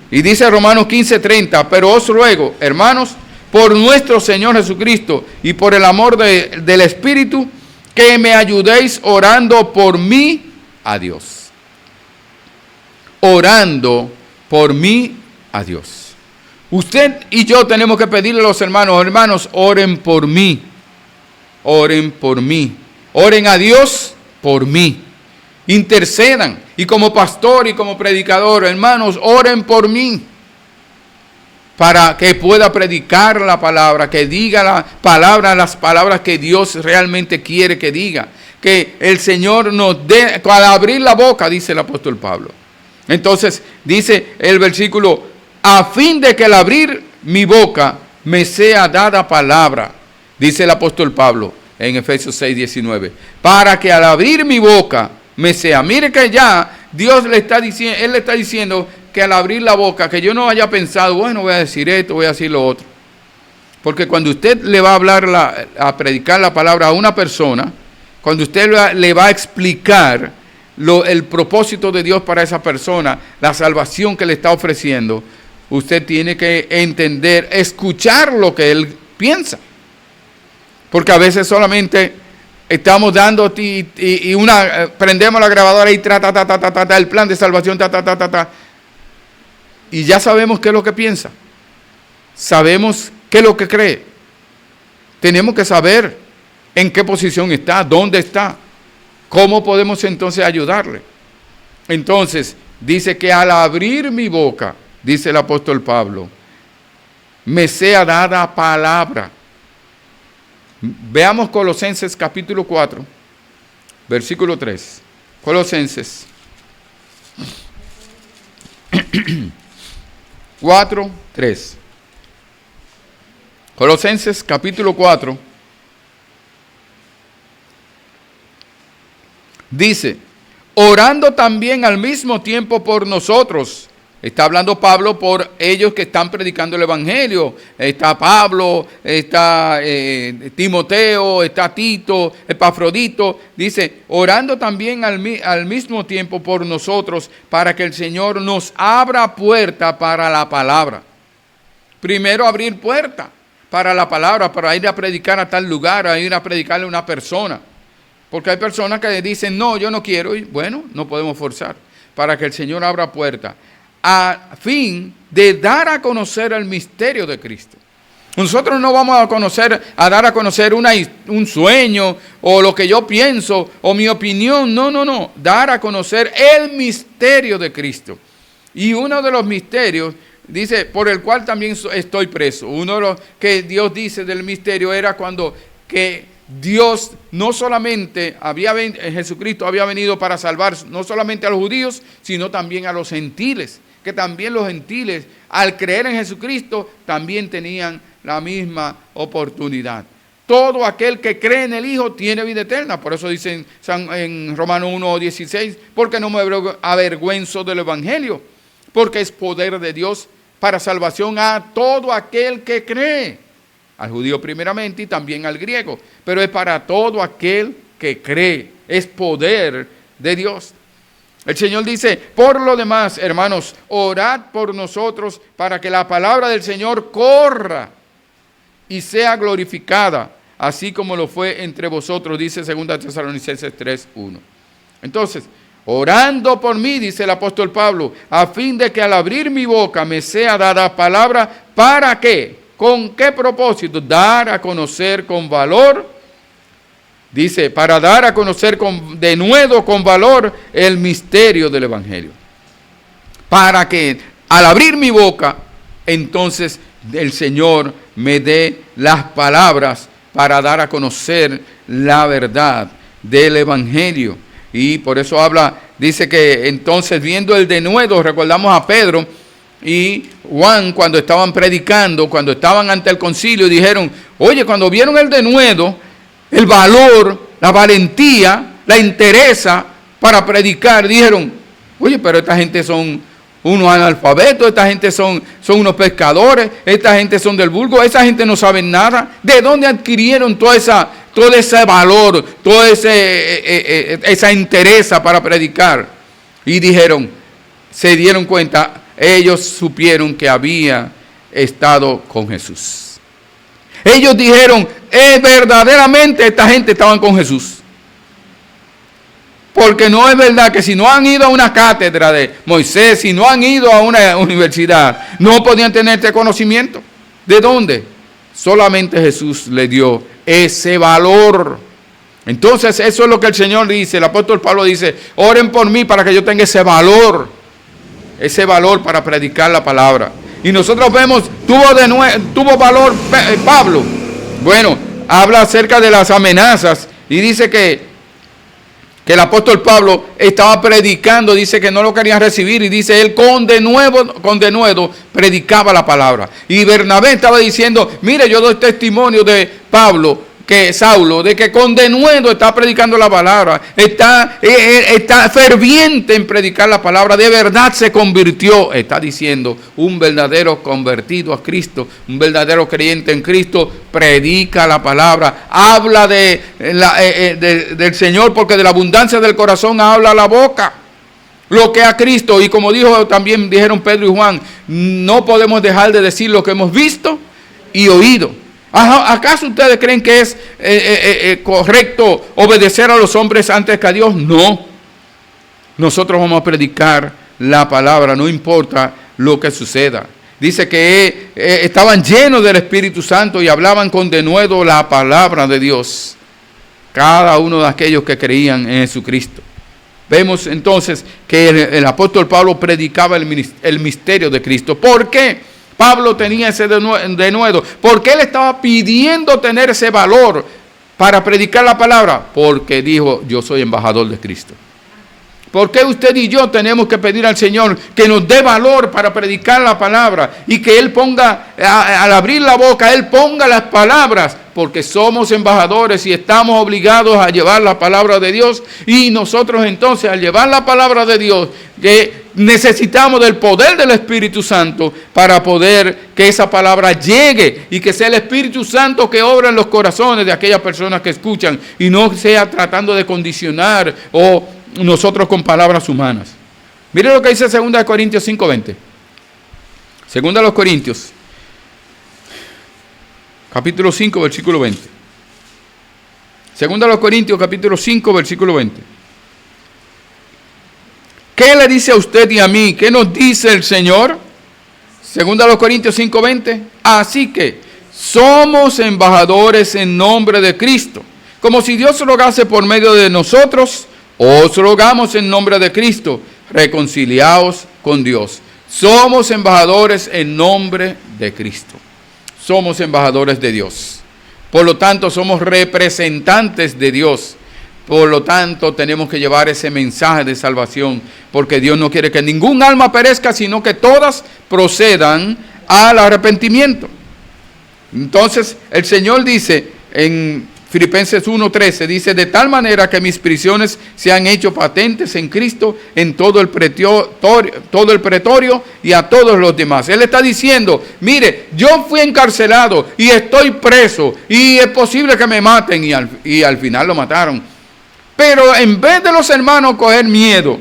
y dice Romanos 15:30, pero os ruego, hermanos, por nuestro Señor Jesucristo y por el amor del Espíritu, que me ayudéis orando por mí a Dios. Orando por mí a Dios. Usted y yo tenemos que pedirle a los hermanos, oren por mí. Oren por mí. Oren a Dios por mí. Intercedan. Y como pastor y como predicador, hermanos, oren por mí. Para que pueda predicar la palabra, que diga la palabra, las palabras que Dios realmente quiere que diga. Que el Señor nos dé, al abrir la boca, dice el apóstol Pablo. Entonces, dice el versículo, a fin de que al abrir mi boca me sea dada palabra, dice el apóstol Pablo en Efesios 6:19, para que al abrir mi boca me sea. Mire que ya Dios le está diciendo, Él le está diciendo que al abrir la boca, que yo no haya pensado, bueno, voy a decir esto, voy a decir lo otro. Porque cuando usted le va a hablar, a predicar la palabra a una persona, cuando usted le va a explicar el propósito de Dios para esa persona, la salvación que le está ofreciendo, usted tiene que entender, escuchar lo que Él piensa. Porque a veces solamente estamos dando y prendemos la grabadora y el plan de salvación, y ya sabemos qué es lo que piensa. Sabemos qué es lo que cree. Tenemos que saber en qué posición está, dónde está, cómo podemos entonces ayudarle. Entonces, dice que al abrir mi boca, dice el apóstol Pablo, me sea dada palabra. Veamos Colosenses capítulo 4, versículo 3. Colosenses 4, 3. Colosenses capítulo 4. Dice, orando también al mismo tiempo por nosotros. Está hablando Pablo por ellos que están predicando el evangelio. Está Pablo, está Timoteo, está Tito, Epafrodito. Dice, orando también al mismo tiempo por nosotros, para que el Señor nos abra puerta para la palabra. Primero abrir puerta para la palabra, para ir a predicar a tal lugar, a ir a predicarle a una persona. Porque hay personas que dicen, no, yo no quiero, y bueno, no podemos forzar. Para que el Señor abra puerta, a fin de dar a conocer el misterio de Cristo. Nosotros no vamos a dar a conocer un sueño, o lo que yo pienso, o mi opinión, no, dar a conocer el misterio de Cristo. Y uno de los misterios, dice, por el cual también estoy preso. Uno de los que Dios dice del misterio era cuando que Dios no solamente Jesucristo había venido para salvar no solamente a los judíos, sino también a los gentiles, que también los gentiles, al creer en Jesucristo, también tenían la misma oportunidad. Todo aquel que cree en el Hijo tiene vida eterna. Por eso dice en Romanos 1:16, porque no me avergüenzo del Evangelio, porque es poder de Dios para salvación a todo aquel que cree. Al judío primeramente y también al griego, pero es para todo aquel que cree, es poder de Dios. El Señor dice, por lo demás, hermanos, orad por nosotros para que la palabra del Señor corra y sea glorificada, así como lo fue entre vosotros, dice 2 Tesalonicenses 3:1. Entonces, orando por mí, dice el apóstol Pablo, a fin de que al abrir mi boca me sea dada palabra. ¿Para qué? ¿Con qué propósito? Dar a conocer con valor. Dice, para dar a conocer de nuevo con valor el misterio del Evangelio. Para que al abrir mi boca, entonces el Señor me dé las palabras para dar a conocer la verdad del Evangelio. Y por eso dice que entonces viendo el denuedo, recordamos a Pedro y Juan cuando estaban predicando, cuando estaban ante el concilio, dijeron, oye, cuando vieron el denuedo, el valor, la valentía, la entereza para predicar, dijeron, oye, pero esta gente son unos analfabetos, esta gente son unos pescadores, esta gente son del vulgo, esa gente no sabe nada. ¿De dónde adquirieron todo ese valor, toda esa entereza para predicar? Y se dieron cuenta, ellos supieron que había estado con Jesús. Ellos dijeron, verdaderamente esta gente estaban con Jesús. Porque no es verdad que si no han ido a una cátedra de Moisés, si no han ido a una universidad, no podían tener este conocimiento. ¿De dónde? Solamente Jesús le dio ese valor. Entonces eso es lo que el Señor dice. El apóstol Pablo dice, oren por mí para que yo tenga ese valor para predicar la palabra. Y nosotros vemos, tuvo valor Pablo. Bueno, habla acerca de las amenazas y dice que el apóstol Pablo estaba predicando, dice que no lo querían recibir y dice él con denuedo predicaba la palabra. Y Bernabé estaba diciendo, mire, yo doy testimonio de Saulo, de que con denuedo está predicando la palabra, está ferviente en predicar la palabra, de verdad se convirtió, está diciendo, un verdadero convertido a Cristo, un verdadero creyente en Cristo, predica la palabra, habla del Señor, porque de la abundancia del corazón habla la boca. Lo que a Cristo, y como también dijeron Pedro y Juan, no podemos dejar de decir lo que hemos visto y oído. ¿Acaso ustedes creen que es correcto obedecer a los hombres antes que a Dios? No. Nosotros vamos a predicar la palabra, no importa lo que suceda. Dice que estaban llenos del Espíritu Santo y hablaban con denuedo la palabra de Dios. Cada uno de aquellos que creían en Jesucristo. Vemos entonces que el apóstol Pablo predicaba el misterio de Cristo. ¿Por qué Pablo tenía ese denuedo? Porque él estaba pidiendo tener ese valor para predicar la palabra. Porque dijo, yo soy embajador de Cristo. ¿Por qué usted y yo tenemos que pedir al Señor que nos dé valor para predicar la palabra? Y que Él ponga, al abrir la boca, Él ponga las palabras. Porque somos embajadores y estamos obligados a llevar la palabra de Dios. Y nosotros entonces, al llevar la palabra de Dios, que necesitamos del poder del Espíritu Santo para poder que esa palabra llegue y que sea el Espíritu Santo que obra en los corazones de aquellas personas que escuchan y no sea tratando de condicionar o nosotros con palabras humanas. Mire lo que dice 2 Corintios 5:20. 2 Corintios, capítulo 5, versículo 20. 2 Corintios, capítulo 5, versículo 20. ¿Qué le dice a usted y a mí? ¿Qué nos dice el Señor? 2 Corintios 5:20. Así que somos embajadores en nombre de Cristo. Como si Dios rogase por medio de nosotros, os rogamos en nombre de Cristo, reconciliaos con Dios. Somos embajadores en nombre de Cristo. Somos embajadores de Dios. Por lo tanto, somos representantes de Dios. Por lo tanto, tenemos que llevar ese mensaje de salvación, porque Dios no quiere que ningún alma perezca, sino que todas procedan al arrepentimiento. Entonces, el Señor dice en Filipenses 1:13, dice, de tal manera que mis prisiones se han hecho patentes en Cristo en todo el pretorio y a todos los demás. Él está diciendo, mire, yo fui encarcelado y estoy preso y es posible que me maten, y al final lo mataron. Pero en vez de los hermanos coger miedo,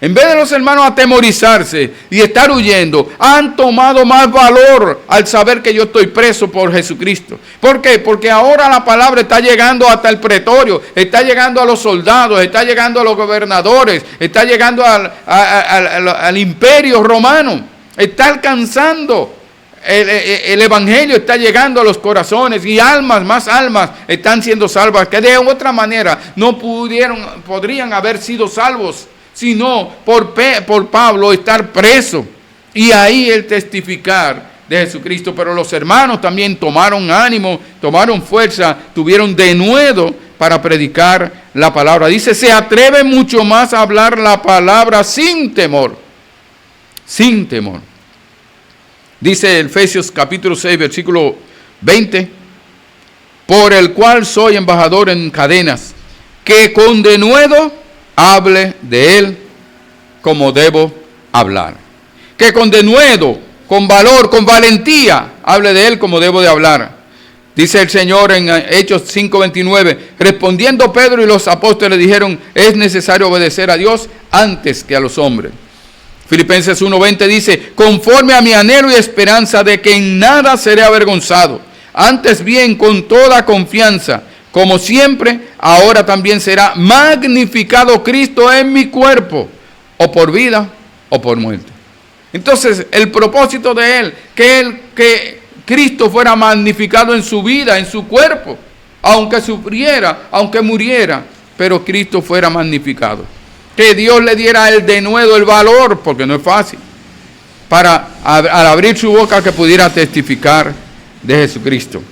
En vez de los hermanos atemorizarse y estar huyendo, han tomado más valor al saber que yo estoy preso por Jesucristo. ¿Por qué? Porque ahora la palabra está llegando hasta el pretorio, está llegando a los soldados, está llegando a los gobernadores, está llegando al imperio romano, está alcanzando. El evangelio está llegando a los corazones y almas, más almas están siendo salvas que de otra manera no podrían haber sido salvos, sino por Pablo estar preso y ahí el testificar de Jesucristo. Pero los hermanos también tomaron ánimo, tomaron fuerza, tuvieron denuedo para predicar la palabra. Dice, se atreve mucho más a hablar la palabra sin temor, sin temor. Dice Efesios capítulo 6, versículo 20, por el cual soy embajador en cadenas, que con denuedo hable de él como debo hablar. Que con denuedo, con valor, con valentía, hable de él como debo de hablar. Dice el Señor en Hechos 5:29, respondiendo Pedro y los apóstoles dijeron, es necesario obedecer a Dios antes que a los hombres. Filipenses 1:20 dice, conforme a mi anhelo y esperanza de que en nada seré avergonzado, antes bien con toda confianza, como siempre, ahora también será magnificado Cristo en mi cuerpo, o por vida o por muerte. Entonces, el propósito de él, que Cristo fuera magnificado en su vida, en su cuerpo, aunque sufriera, aunque muriera, pero Cristo fuera magnificado. Que Dios le diera el denuedo, el valor, porque no es fácil, para al abrir su boca que pudiera testificar de Jesucristo.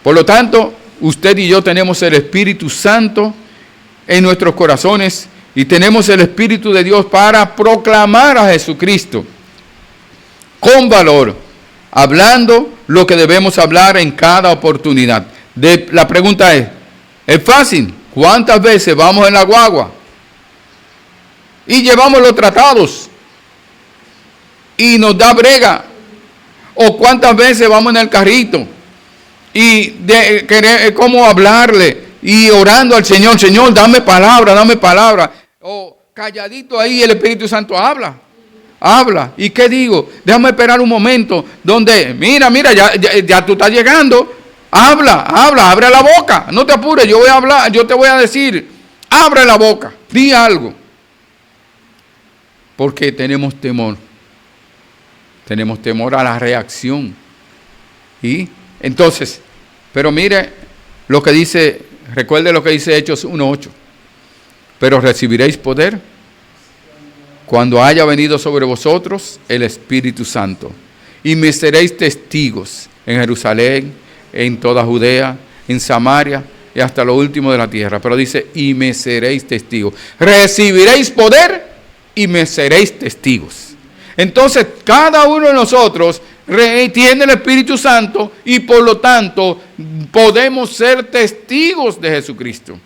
Por lo tanto, usted y yo tenemos el Espíritu Santo en nuestros corazones y tenemos el Espíritu de Dios para proclamar a Jesucristo con valor, hablando lo que debemos hablar en cada oportunidad. La pregunta es fácil. ¿Cuántas veces vamos en la guagua y llevamos los tratados y nos da brega? ¿O cuántas veces vamos en el carrito y querer cómo hablarle y orando al Señor, Señor, dame palabra? O calladito ahí el Espíritu Santo habla. ¿Y qué digo? Déjame esperar un momento donde, mira, ya tú estás llegando. Habla, abre la boca. No te apures, yo voy a hablar, yo te voy a decir, abre la boca, di algo. Porque tenemos temor. Tenemos temor a la reacción. Y entonces, pero mire lo que dice, recuerde lo que dice Hechos 1:8. Pero recibiréis poder cuando haya venido sobre vosotros el Espíritu Santo. Y me seréis testigos en Jerusalén, en toda Judea, en Samaria y hasta lo último de la tierra. Pero dice, y me seréis testigos. Recibiréis poder y me seréis testigos. Entonces, cada uno de nosotros tiene el Espíritu Santo y por lo tanto podemos ser testigos de Jesucristo.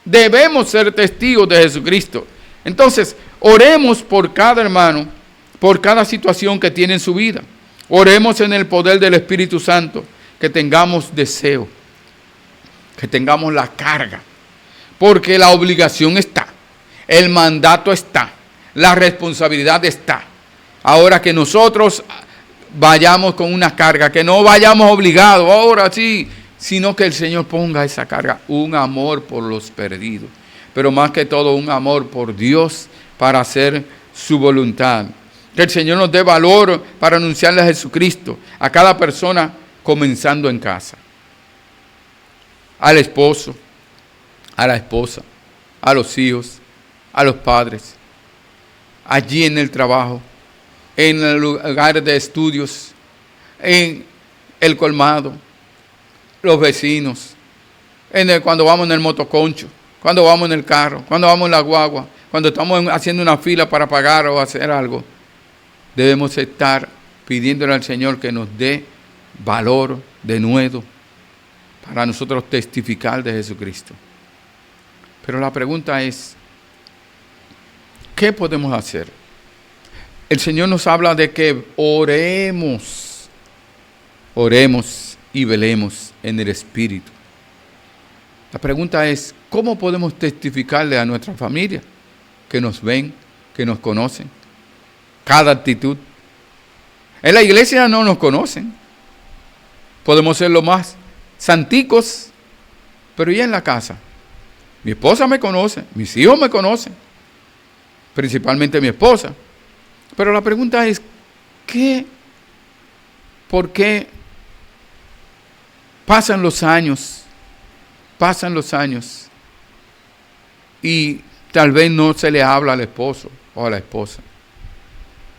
Debemos ser testigos de Jesucristo. Entonces, oremos por cada hermano, por cada situación que tiene en su vida. Oremos en el poder del Espíritu Santo, que tengamos deseo, que tengamos la carga, porque la obligación está, el mandato está, la responsabilidad está. Ahora que nosotros vayamos con una carga, que no vayamos obligados, ahora sí, sino que el Señor ponga esa carga, un amor por los perdidos, pero más que todo un amor por Dios para hacer su voluntad. Que el Señor nos dé valor para anunciarle a Jesucristo a cada persona, comenzando en casa. Al esposo, a la esposa, a los hijos, a los padres, allí en el trabajo, en el lugar de estudios, en el colmado, los vecinos, cuando vamos en el motoconcho, cuando vamos en el carro, cuando vamos en la guagua, cuando estamos haciendo una fila para pagar o hacer algo. Debemos estar pidiéndole al Señor que nos dé valor, denuedo, para nosotros testificar de Jesucristo. Pero la pregunta es, ¿qué podemos hacer? El Señor nos habla de que oremos y velemos en el Espíritu. La pregunta es, ¿cómo podemos testificarle a nuestra familia que nos ven que nos conocen cada actitud. En la iglesia no nos conocen. Podemos ser los más santicos, pero ya en la casa. Mi esposa me conoce, mis hijos me conocen, principalmente mi esposa. Pero la pregunta es, ¿por qué pasan los años y tal vez no se le habla al esposo o a la esposa?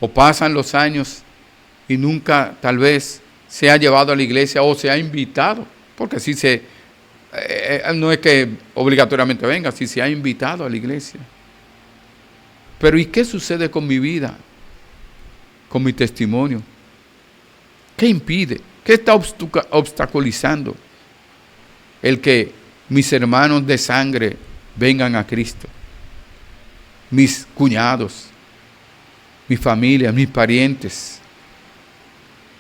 O pasan los años y nunca tal vez se ha llevado a la iglesia o se ha invitado, porque así no es que obligatoriamente venga, si se ha invitado a la iglesia. Pero ¿y qué sucede con mi vida? Con mi testimonio. ¿Qué impide? ¿Qué está obstaculizando el que mis hermanos de sangre vengan a Cristo? Mis cuñados, mi familia, mis parientes.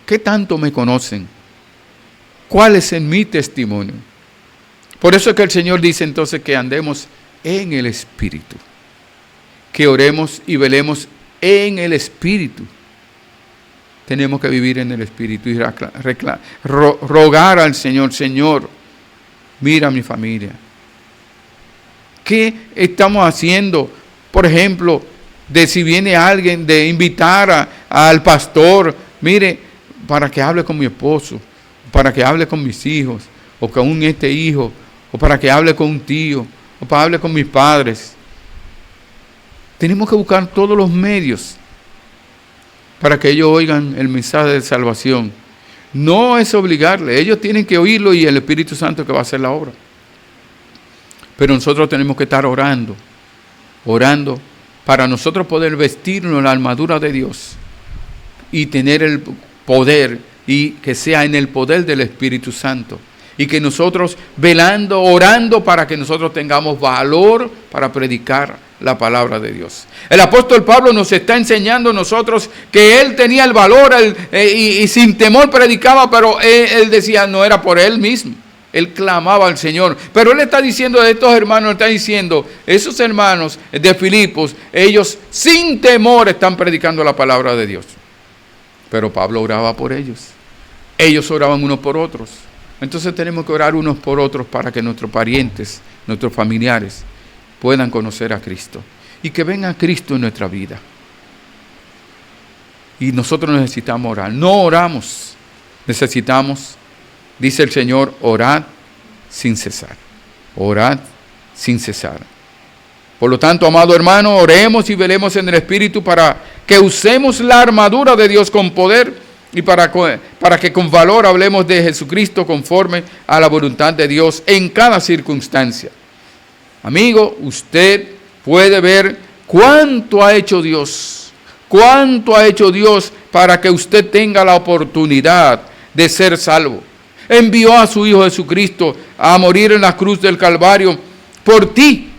¿Qué tanto me conocen? ¿Cuál es en mi testimonio? Por eso es que el Señor dice entonces que andemos en el Espíritu, que oremos y velemos en el Espíritu. Tenemos que vivir en el Espíritu y rogar al Señor, Señor, mira a mi familia. ¿Qué estamos haciendo? Por ejemplo, de si viene alguien, de invitar al pastor, mire, para que hable con mi esposo, para que hable con mis hijos, o con este hijo, o para que hable con un tío, o para que hable con mis padres. Tenemos que buscar todos los medios para que ellos oigan el mensaje de salvación. No es obligarle, ellos tienen que oírlo y el Espíritu Santo que va a hacer la obra. Pero nosotros tenemos que estar orando para nosotros poder vestirnos la armadura de Dios y tener el poder, y que sea en el poder del Espíritu Santo. Y que nosotros velando, orando para que nosotros tengamos valor para predicar la palabra de Dios. El apóstol Pablo nos está enseñando a nosotros que él tenía el valor y sin temor predicaba, pero él decía, no era por él mismo. Él clamaba al Señor. Pero él está diciendo de estos hermanos, está diciendo, esos hermanos de Filipos, ellos sin temor están predicando la palabra de Dios. Pero Pablo oraba por ellos. Ellos oraban unos por otros. Entonces tenemos que orar unos por otros para que nuestros parientes, nuestros familiares puedan conocer a Cristo y que venga Cristo en nuestra vida. Y nosotros necesitamos orar. No oramos, necesitamos, dice el Señor, orad sin cesar. Orad sin cesar. Por lo tanto, amado hermano, oremos y velemos en el Espíritu para que usemos la armadura de Dios con poder y para que con valor hablemos de Jesucristo conforme a la voluntad de Dios en cada circunstancia. Amigo, usted puede ver cuánto ha hecho Dios para que usted tenga la oportunidad de ser salvo. Envió a su Hijo Jesucristo a morir en la cruz del Calvario por ti,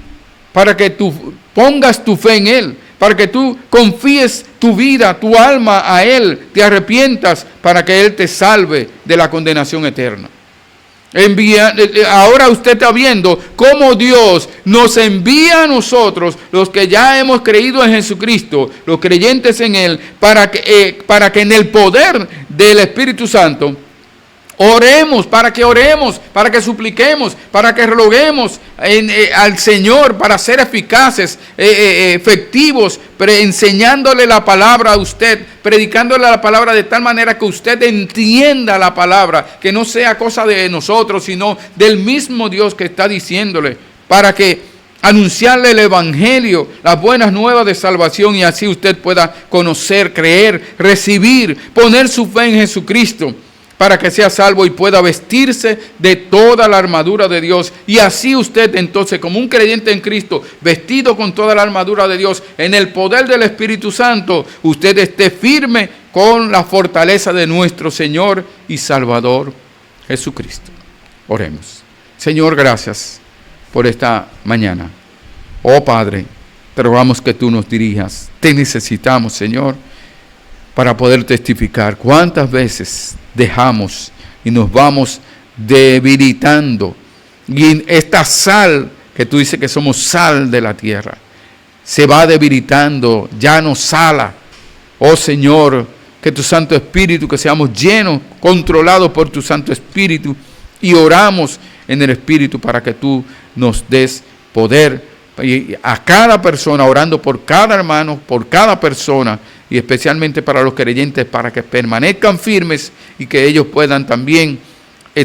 para que tú pongas tu fe en Él, para que tú confíes tu vida, tu alma a Él, te arrepientas para que Él te salve de la condenación eterna. Ahora usted está viendo cómo Dios nos envía a nosotros, los que ya hemos creído en Jesucristo, los creyentes en Él, para que en el poder del Espíritu Santo oremos, para que supliquemos, para que roguemos al Señor para ser eficaces, efectivos, enseñándole la palabra a usted, predicándole la palabra de tal manera que usted entienda la palabra, que no sea cosa de nosotros, sino del mismo Dios que está diciéndole, para que anunciarle el Evangelio, las buenas nuevas de salvación, y así usted pueda conocer, creer, recibir, poner su fe en Jesucristo, para que sea salvo y pueda vestirse de toda la armadura de Dios. Y así usted entonces, como un creyente en Cristo, vestido con toda la armadura de Dios, en el poder del Espíritu Santo, usted esté firme con la fortaleza de nuestro Señor y Salvador Jesucristo. Oremos. Señor, gracias por esta mañana. Oh Padre, te rogamos que tú nos dirijas. Te necesitamos, Señor, para poder testificar. ¿Cuántas veces dejamos y nos vamos debilitando? Y esta sal, que tú dices que somos sal de la tierra, se va debilitando, ya no sala. Oh Señor, que tu Santo Espíritu, que seamos llenos, controlados por tu Santo Espíritu, y oramos en el Espíritu para que tú nos des poder. Y a cada persona, orando por cada hermano, por cada persona, y especialmente para los creyentes, para que permanezcan firmes y que ellos puedan también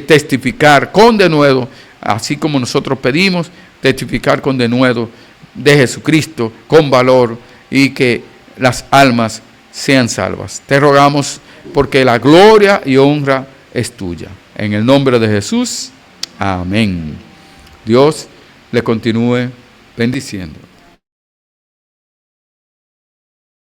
testificar con denuedo, así como nosotros pedimos, testificar con denuedo de Jesucristo, con valor, y que las almas sean salvas. Te rogamos porque la gloria y honra es tuya. En el nombre de Jesús, amén. Dios le continúe bendiciendo.